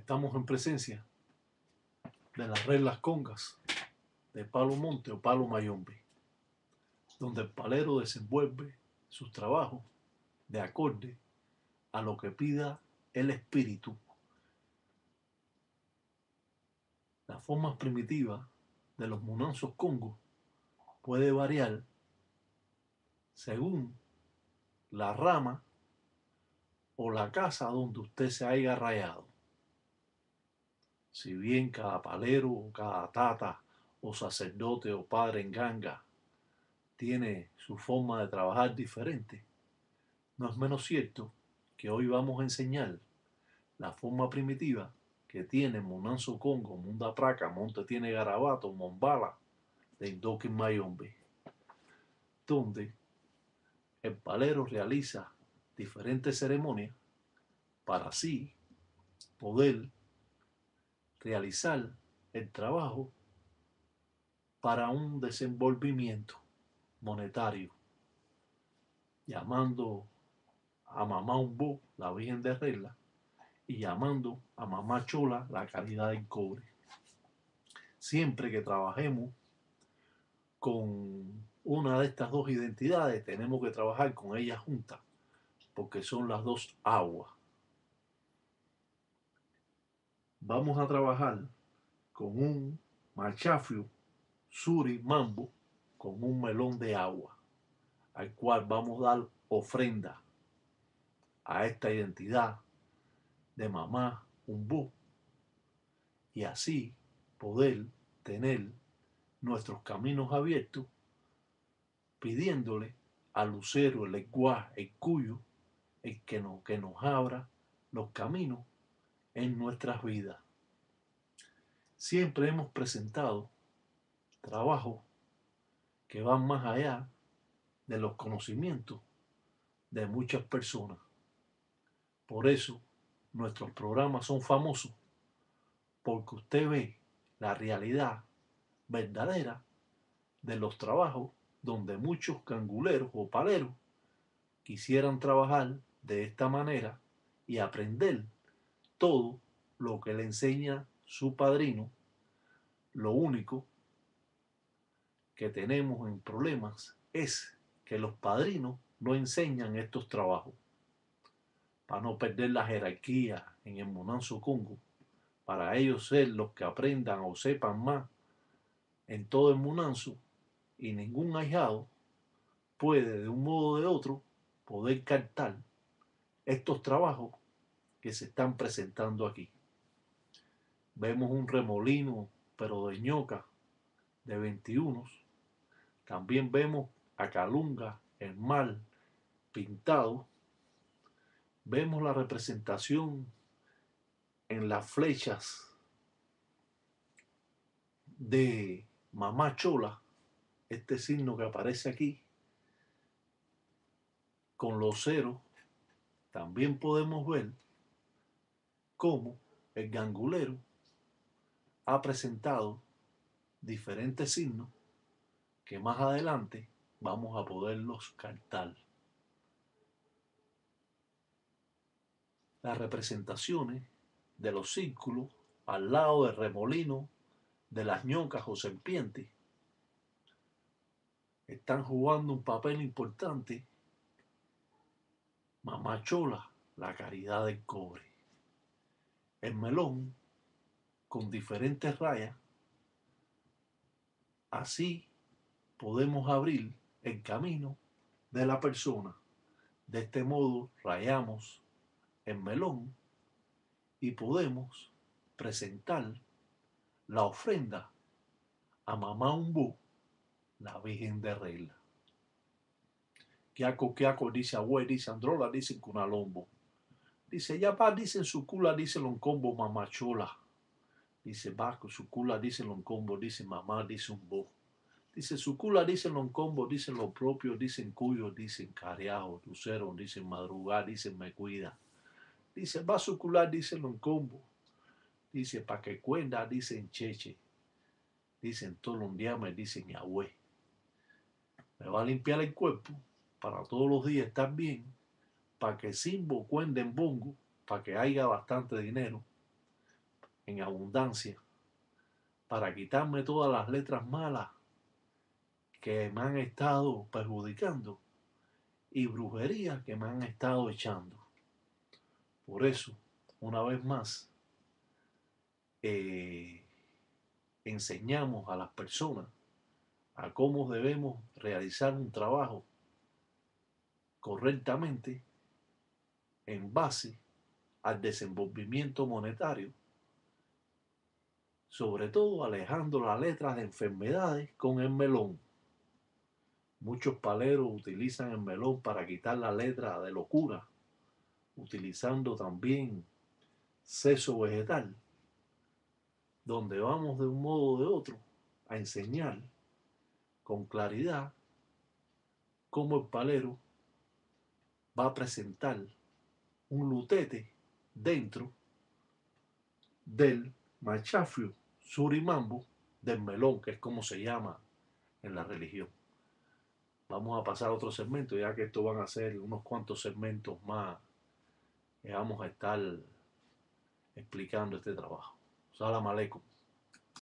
Estamos en presencia de las reglas congas de Palo Monte o Palo Mayombe, donde el palero desenvuelve sus trabajos de acorde a lo que pida el espíritu. Las formas primitivas de los munanzos congos puede variar según la rama o la casa donde usted se haya rayado. Si bien cada palero o cada tata o sacerdote o padre en ganga tiene su forma de trabajar diferente, no es menos cierto que hoy vamos a enseñar la forma primitiva que tiene Munanzo Congo, Munda Praca, Monte Tiene Garabato, Monbala, de Indoquín Mayombe, donde el palero realiza diferentes ceremonias para así poder realizar el trabajo para un desenvolvimiento monetario, llamando a Mamá Umbo, la Virgen de Regla, y llamando a Mamá Chola, la Caridad del Cobre. Siempre que trabajemos con una de estas dos identidades, tenemos que trabajar con ellas juntas, porque son las dos aguas. Vamos a trabajar con un machafio suri mambo, con un melón de agua, al cual vamos a dar ofrenda a esta identidad de Mamá Umbu, y así poder tener nuestros caminos abiertos, pidiéndole al lucero, el eguá, el cuyo, el que nos abra los caminos en nuestras vidas. Siempre hemos presentado trabajos que van más allá de los conocimientos de muchas personas. Por eso nuestros programas son famosos, porque usted ve la realidad verdadera de los trabajos donde muchos canguleros o paleros quisieran trabajar de esta manera y aprender todo lo que le enseña su padrino. Lo único que tenemos en problemas es que los padrinos no enseñan estos trabajos. Para no perder la jerarquía en el Munanzo Congo, para ellos ser los que aprendan o sepan más en todo el Munanzo, y ningún ahijado puede de un modo o de otro poder captar estos trabajos que se están presentando aquí. Vemos un remolino, pero de ñoca, de 21. También vemos a Calunga, el mar pintado. Vemos la representación en las flechas de Mamá Chola, este signo que aparece aquí, con los ceros. También podemos ver cómo el gangulero ha presentado diferentes signos que más adelante vamos a poderlos captar. Las representaciones de los círculos al lado del remolino, de las ñocas o serpientes, están jugando un papel importante. Mamá Chola, la Caridad del Cobre. El melón con diferentes rayas. Así podemos abrir el camino de la persona. De este modo rayamos el melón y podemos presentar la ofrenda a Mamá Umbu, la Virgen de Regla. Quiaco, dice Agüe, dice Androla, dice Cunalombo. Dice Yapá, dice Sucula, dice Loncombo, Mamá Chola. Dice Vasco, Sucula, dice Loncombo, dice Mamá, dice Umbu. Dice Sucula, dice Loncombo, dicen lo propio, dicen Cuyo, dicen Cariajo, Lucero, dicen Madrugar, dicen Me Cuida. Dice va Sucula, dice Loncombo. Dice Pa' que cuenda, dicen Cheche. Dicen Tolondiame, dicen Yahweh. Me va a limpiar el cuerpo para todos los días estar bien, para que Simbo cuende en bongo, para que haya bastante dinero, en abundancia para quitarme todas las letras malas que me han estado perjudicando y brujerías que me han estado echando. Por eso, una vez más, eh, enseñamos a las personas a cómo debemos realizar un trabajo correctamente en base al desenvolvimiento monetario, sobre todo alejando las letras de enfermedades con el melón. Muchos paleros utilizan el melón para quitar la letra de locura, utilizando también seso vegetal, donde vamos de un modo o de otro a enseñar con claridad cómo el palero va a presentar un lutete dentro del machafio surimambo del melón, que es como se llama en la religión. Vamos a pasar a otro segmento, ya que esto van a ser unos cuantos segmentos más que vamos a estar explicando este trabajo. Salam aleikum.